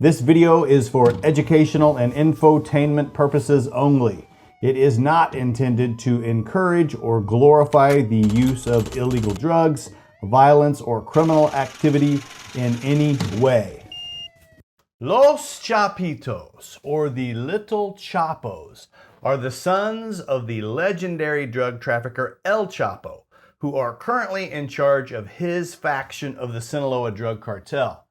This video is for educational and infotainment purposes only. It is not intended to encourage or glorify the use of illegal drugs, violence, or criminal activity in any way. Los Chapitos, or the Little Chapos, are the sons of the legendary drug trafficker El Chapo, who are currently in charge of his faction of the Sinaloa drug cartel.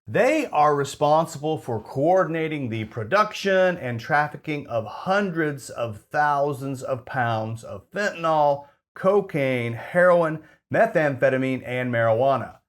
They are responsible for coordinating the production and trafficking of hundreds of thousands of pounds of fentanyl, cocaine, heroin, methamphetamine, and marijuana.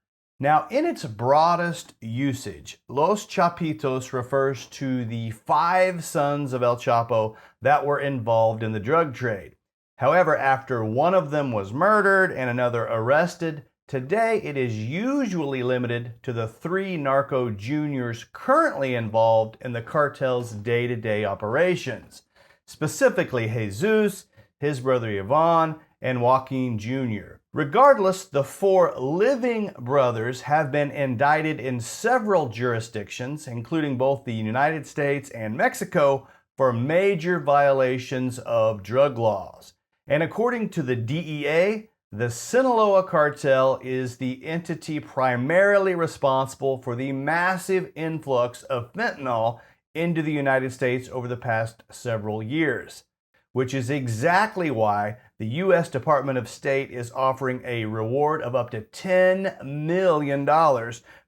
Now, in its broadest usage, Los Chapitos refers to the 5 sons of El Chapo that were involved in the drug trade. However, after one of them was murdered and another arrested, today it is usually limited to the 3 narco juniors currently involved in the cartel's day-to-day operations, specifically Jesus, his brother Ivan, and Joaquin Jr. Regardless, the 4 living brothers have been indicted in several jurisdictions, including both the United States and Mexico, for major violations of drug laws. And according to the DEA, the Sinaloa cartel is the entity primarily responsible for the massive influx of fentanyl into the United States over the past several years, which is exactly why the U.S. Department of State is offering a reward of up to $10 million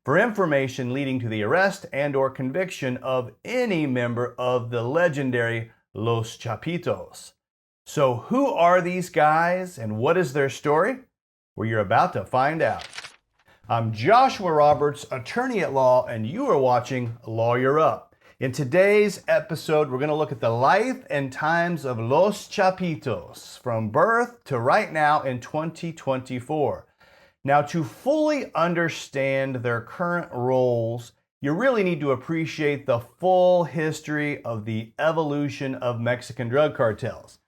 for information leading to the arrest and/or conviction of any member of the legendary Los Chapitos. So who are these guys and what is their story? Well, you're about to find out. I'm Joshua Roberts, attorney at law, and you are watching Lawyer Up. In today's episode, we're going to look at the life and times of Los Chapitos from birth to right now in 2024. Now, to fully understand their current roles, you really need to appreciate the full history of the evolution of Mexican drug cartels.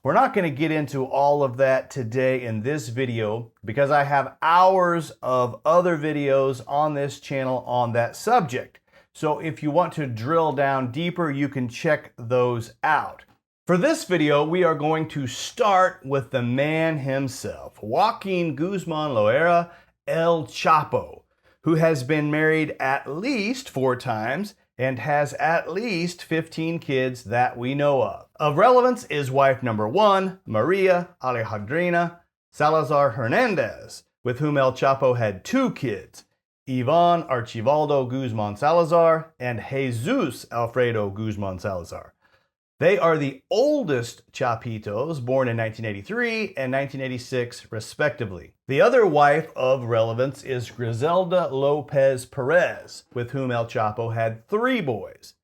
We're not going to get into all of that today in this video because I have hours of other videos on this channel on that subject. So if you want to drill down deeper, you can check those out. For this video, we are going to start with the man himself, Joaquin Guzman Loera, El Chapo, who has been married at least 4 times and has at least 15 kids that we know of. Of relevance is wife number 1, Maria Alejandrina Salazar Hernandez, with whom El Chapo had 2 kids, Ivan Archivaldo Guzman Salazar and Jesus Alfredo Guzman Salazar. They are the oldest Chapitos, born in 1983 and 1986 respectively. The other wife of relevance is Griselda Lopez Perez, with whom El Chapo had 3 boys,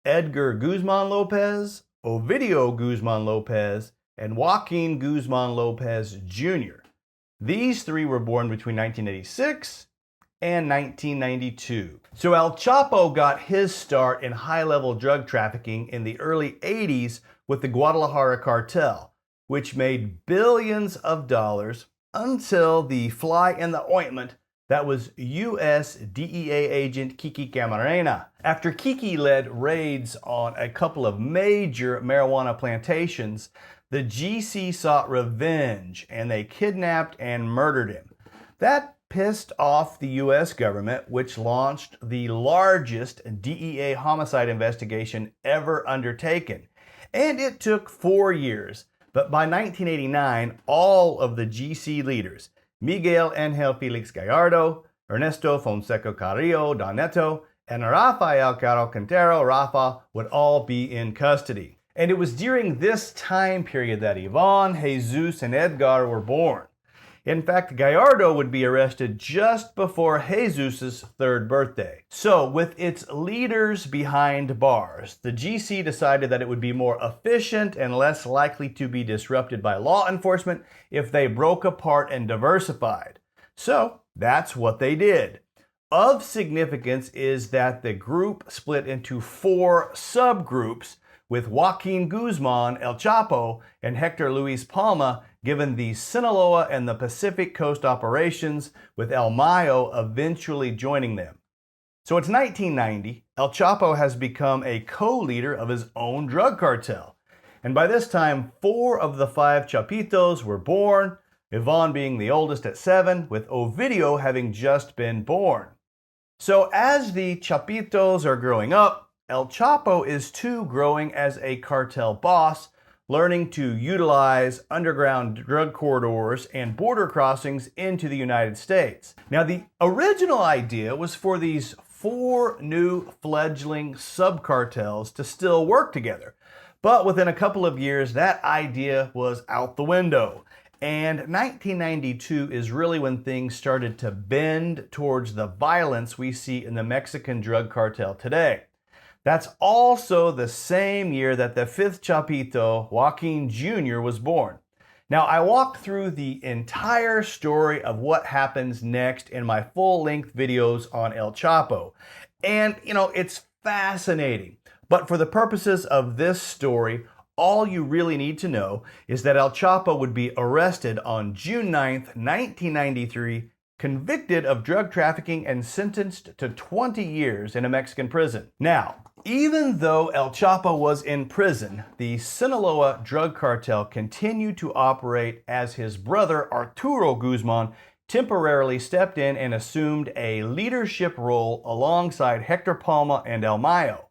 Edgar Guzman Lopez, Ovidio Guzman Lopez, and Joaquin Guzman Lopez Jr. These 3 were born between 1986 and 1992. So El Chapo got his start in high-level drug trafficking in the early 80s with the Guadalajara cartel, which made billions of dollars until the fly in the ointment that was U.S. DEA agent Kiki Camarena. After Kiki led raids on a couple of major marijuana plantations, the GC sought revenge and they kidnapped and murdered him. That pissed off the U.S. government, which launched the largest DEA homicide investigation ever undertaken. And it took 4 years, but by 1989, all of the GC leaders, Miguel Angel Felix Gallardo, Ernesto Fonseca Carrillo Doneto, and Rafael Caro Quintero Rafa would all be in custody. And it was during this time period that Ivan, Jesus, and Edgar were born. In fact, Gallardo would be arrested just before Jesus' 3rd birthday. So, with its leaders behind bars, the GC decided that it would be more efficient and less likely to be disrupted by law enforcement if they broke apart and diversified. So, that's what they did. Of significance is that the group split into 4 subgroups, with Joaquin Guzman, El Chapo, and Hector Luis Palma given the Sinaloa and the Pacific Coast operations, with El Mayo eventually joining them. So it's 1990, El Chapo has become a co-leader of his own drug cartel. And by this time, 4 of the 5 Chapitos were born, Yvonne being the oldest at 7, with Ovidio having just been born. So as the Chapitos are growing up, El Chapo is too growing as a cartel boss, learning to utilize underground drug corridors and border crossings into the United States. Now, the original idea was for these 4 new fledgling subcartels to still work together. But within a couple of years, that idea was out the window. And 1992 is really when things started to bend towards the violence we see in the Mexican drug cartel today. That's also the same year that the 5th Chapito, Joaquin Jr., was born. Now, I walked through the entire story of what happens next in my full-length videos on El Chapo. And, it's fascinating. But for the purposes of this story, all you really need to know is that El Chapo would be arrested on June 9th, 1993, convicted of drug trafficking and sentenced to 20 years in a Mexican prison. Now, even though El Chapo was in prison, the Sinaloa drug cartel continued to operate as his brother Arturo Guzman temporarily stepped in and assumed a leadership role alongside Hector Palma and El Mayo.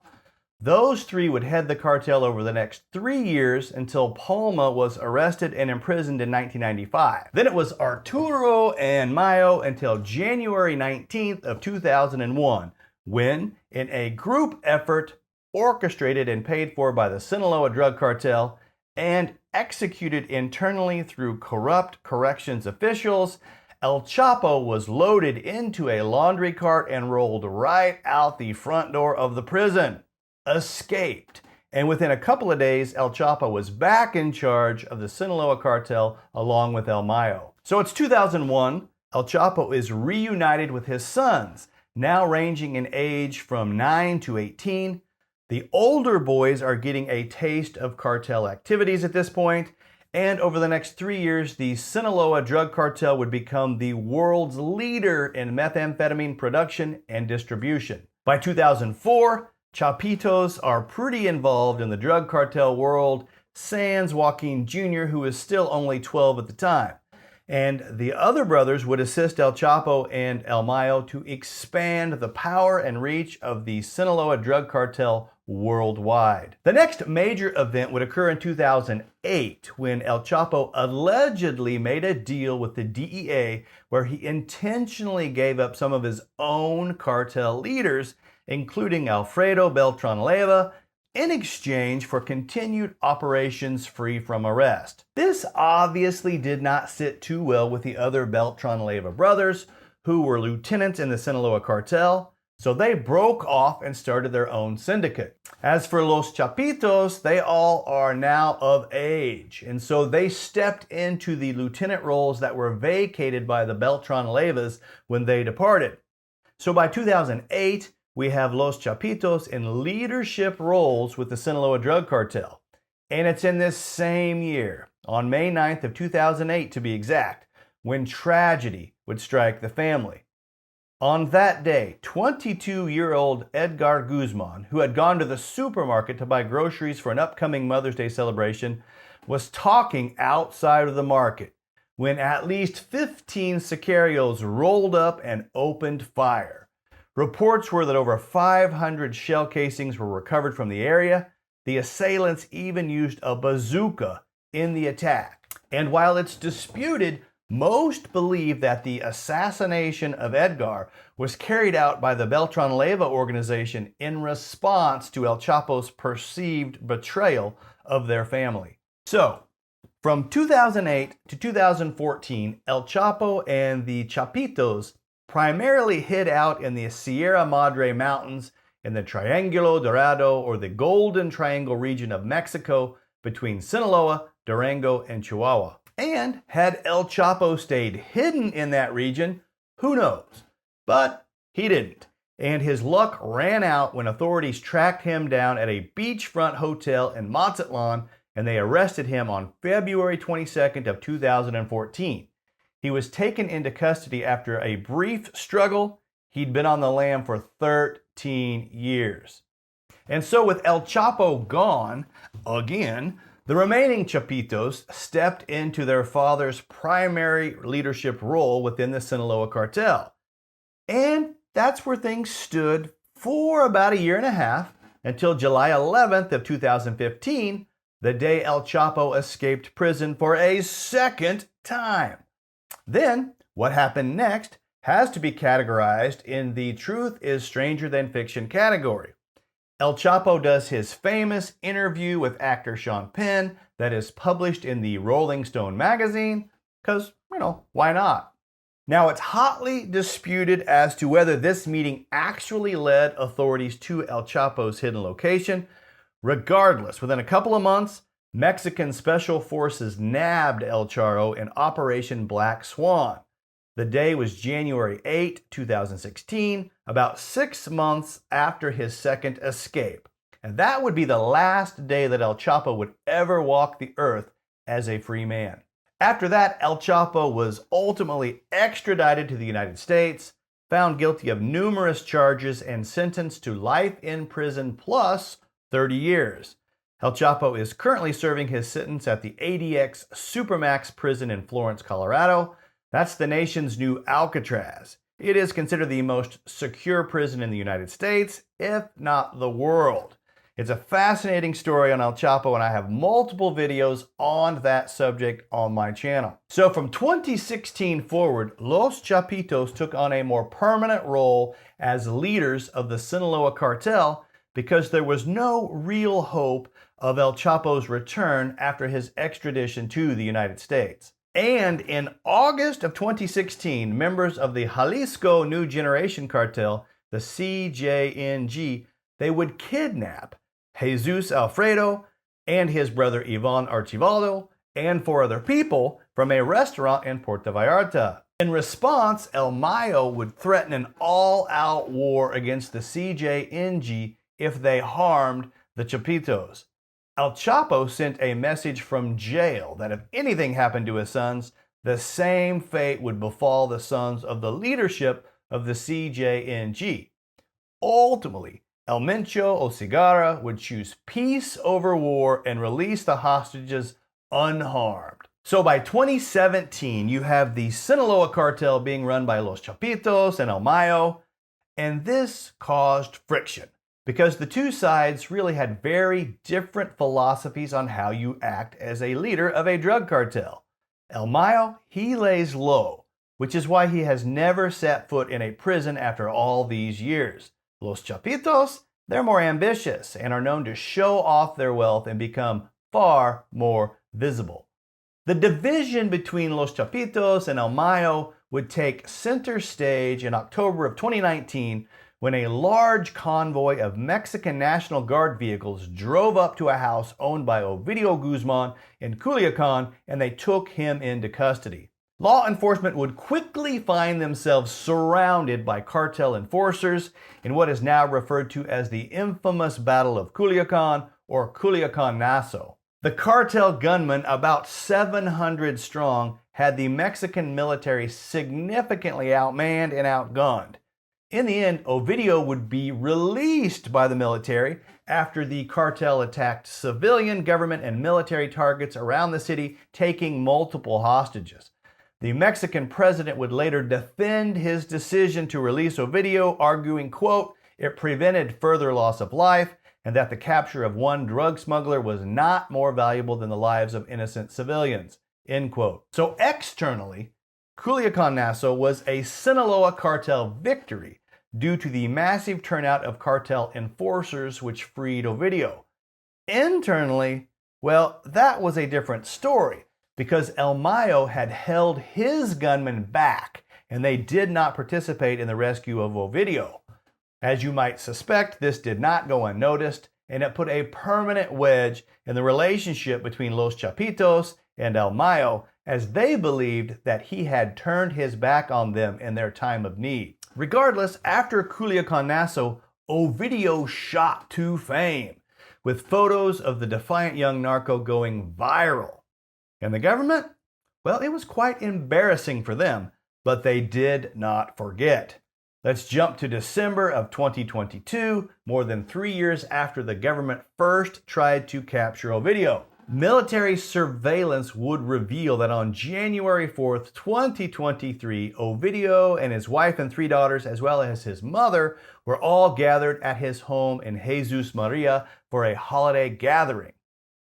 Those 3 would head the cartel over the next 3 years until Palma was arrested and imprisoned in 1995. Then it was Arturo and Mayo until January 19th of 2001, when, in a group effort orchestrated and paid for by the Sinaloa drug cartel and executed internally through corrupt corrections officials, El Chapo was loaded into a laundry cart and rolled right out the front door of the prison. Escaped. And within a couple of days, El Chapo was back in charge of the Sinaloa cartel along with El Mayo. So it's 2001. El Chapo is reunited with his sons, now ranging in age from 9 to 18. The older boys are getting a taste of cartel activities at this point, and over the next 3 years, the Sinaloa drug cartel would become the world's leader in methamphetamine production and distribution. By 2004, Chapitos are pretty involved in the drug cartel world, sans Joaquin Jr., who is still only 12 at the time. And the other brothers would assist El Chapo and El Mayo to expand the power and reach of the Sinaloa drug cartel worldwide. The next major event would occur in 2008 when El Chapo allegedly made a deal with the DEA where he intentionally gave up some of his own cartel leaders, including Alfredo Beltran-Leyva, in exchange for continued operations free from arrest. This obviously did not sit too well with the other Beltran-Leyva brothers, who were lieutenants in the Sinaloa cartel, so they broke off and started their own syndicate. As for Los Chapitos, they all are now of age, and so they stepped into the lieutenant roles that were vacated by the Beltran-Leyvas when they departed. So by 2008, we have Los Chapitos in leadership roles with the Sinaloa drug cartel. And it's in this same year, on May 9th of 2008 to be exact, when tragedy would strike the family. On that day, 22-year-old Edgar Guzman, who had gone to the supermarket to buy groceries for an upcoming Mother's Day celebration, was talking outside of the market when at least 15 sicarios rolled up and opened fire. Reports were that over 500 shell casings were recovered from the area. The assailants even used a bazooka in the attack. And while it's disputed, most believe that the assassination of Edgar was carried out by the Beltran-Leyva organization in response to El Chapo's perceived betrayal of their family. So, from 2008 to 2014, El Chapo and the Chapitos primarily hid out in the Sierra Madre Mountains in the Triángulo Dorado, or the Golden Triangle region of Mexico between Sinaloa, Durango, and Chihuahua. And had El Chapo stayed hidden in that region, who knows? But he didn't. And his luck ran out when authorities tracked him down at a beachfront hotel in Mazatlan, and they arrested him on February 22nd of 2014. He was taken into custody after a brief struggle. He'd been on the lam for 13 15 years. And so with El Chapo gone again, the remaining Chapitos stepped into their father's primary leadership role within the Sinaloa cartel. And that's where things stood for about a year and a half until July 11th of 2015, the day El Chapo escaped prison for a second time. Then, what happened next has to be categorized in the truth is stranger than fiction category. El Chapo does his famous interview with actor Sean Penn that is published in the Rolling Stone magazine, because, why not? Now, it's hotly disputed as to whether this meeting actually led authorities to El Chapo's hidden location. Regardless, within a couple of months, Mexican special forces nabbed El Chapo in Operation Black Swan. The day was January 8, 2016, about 6 months after his second escape. And that would be the last day that El Chapo would ever walk the earth as a free man. After that, El Chapo was ultimately extradited to the United States, found guilty of numerous charges, and sentenced to life in prison plus 30 years. El Chapo is currently serving his sentence at the ADX Supermax prison in Florence, Colorado. That's the nation's new Alcatraz. It is considered the most secure prison in the United States, if not the world. It's a fascinating story on El Chapo, and I have multiple videos on that subject on my channel. So from 2016 forward, Los Chapitos took on a more permanent role as leaders of the Sinaloa cartel because there was no real hope of El Chapo's return after his extradition to the United States. And in August of 2016, members of the Jalisco New Generation Cartel, the CJNG, they would kidnap Jesus Alfredo and his brother Ivan Archibaldo and 4 other people from a restaurant in Puerto Vallarta. In response, El Mayo would threaten an all-out war against the CJNG if they harmed the Chapitos. El Chapo sent a message from jail that if anything happened to his sons, the same fate would befall the sons of the leadership of the CJNG. Ultimately, El Mencho Oseguera would choose peace over war and release the hostages unharmed. So by 2017, you have the Sinaloa cartel being run by Los Chapitos and El Mayo, and this caused friction, because the two sides really had very different philosophies on how you act as a leader of a drug cartel. El Mayo, he lays low, which is why he has never set foot in a prison after all these years. Los Chapitos, they're more ambitious and are known to show off their wealth and become far more visible. The division between Los Chapitos and El Mayo would take center stage in October of 2019 when a large convoy of Mexican National Guard vehicles drove up to a house owned by Ovidio Guzman in Culiacan, and they took him into custody. Law enforcement would quickly find themselves surrounded by cartel enforcers in what is now referred to as the infamous Battle of Culiacan, or Culiacanazo. The cartel gunmen, about 700 strong, had the Mexican military significantly outmanned and outgunned. In the end, Ovidio would be released by the military after the cartel attacked civilian, government, and military targets around the city, taking multiple hostages. The Mexican president would later defend his decision to release Ovidio, arguing, quote, "It prevented further loss of life, and that the capture of one drug smuggler was not more valuable than the lives of innocent civilians," end quote. So externally, Culiacanazo was a Sinaloa cartel victory due to the massive turnout of cartel enforcers which freed Ovidio. Internally, well, that was a different story, because El Mayo had held his gunmen back and they did not participate in the rescue of Ovidio. As you might suspect, this did not go unnoticed, and it put a permanent wedge in the relationship between Los Chapitos and El Mayo, as they believed that he had turned his back on them in their time of need. Regardless, after Culiacanazo, Ovidio shot to fame, with photos of the defiant young narco going viral. And the government? Well, it was quite embarrassing for them, but they did not forget. Let's jump to December of 2022, more than 3 years after the government first tried to capture Ovidio. Military surveillance would reveal that on January 4th, 2023, Ovidio and his wife and 3 daughters, as well as his mother, were all gathered at his home in Jesus Maria for a holiday gathering.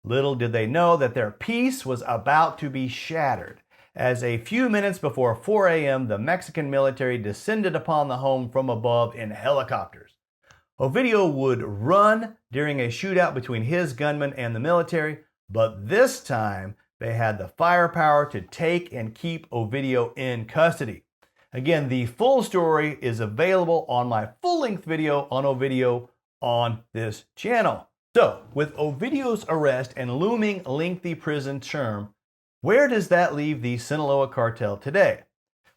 Little did they know that their peace was about to be shattered, as a few minutes before 4 a.m., the Mexican military descended upon the home from above in helicopters. Ovidio would run during a shootout between his gunmen and the military, but this time they had the firepower to take and keep Ovidio in custody. Again, the full story is available on my full-length video on Ovidio on this channel. So, with Ovidio's arrest and looming lengthy prison term, where does that leave the Sinaloa cartel today?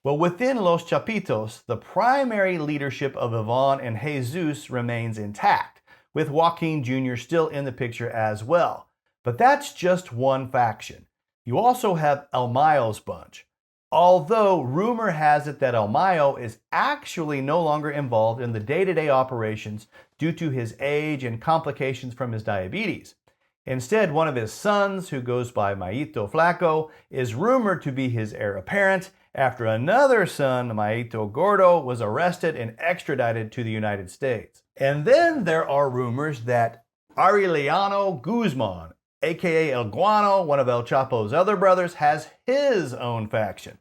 Well, within Los Chapitos, the primary leadership of Ivan and Jesus remains intact, with Joaquin Jr. still in the picture as well. But that's just one faction. You also have El Mayo's bunch. Although rumor has it that El Mayo is actually no longer involved in the day-to-day operations due to his age and complications from his diabetes. Instead, one of his sons, who goes by Mayito Flaco, is rumored to be his heir apparent after another son, Mayito Gordo, was arrested and extradited to the United States. And then there are rumors that Aureliano Guzman, aka El Guano, one of El Chapo's other brothers, has his own faction.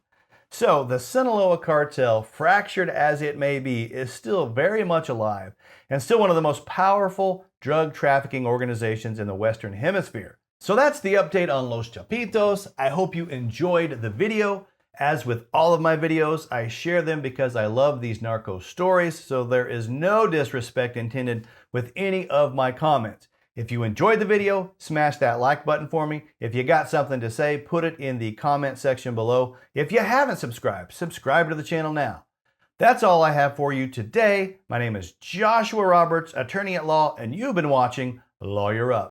So the Sinaloa cartel, fractured as it may be, is still very much alive and still one of the most powerful drug trafficking organizations in the Western Hemisphere. So that's the update on Los Chapitos. I hope you enjoyed the video. As with all of my videos, I share them because I love these narco stories, so there is no disrespect intended with any of my comments. If you enjoyed the video, smash that like button for me. If you got something to say, put it in the comment section below. If you haven't subscribed, subscribe to the channel now. That's all I have for you today. My name is Joshua Roberts, attorney at law, and you've been watching Lawyer Up.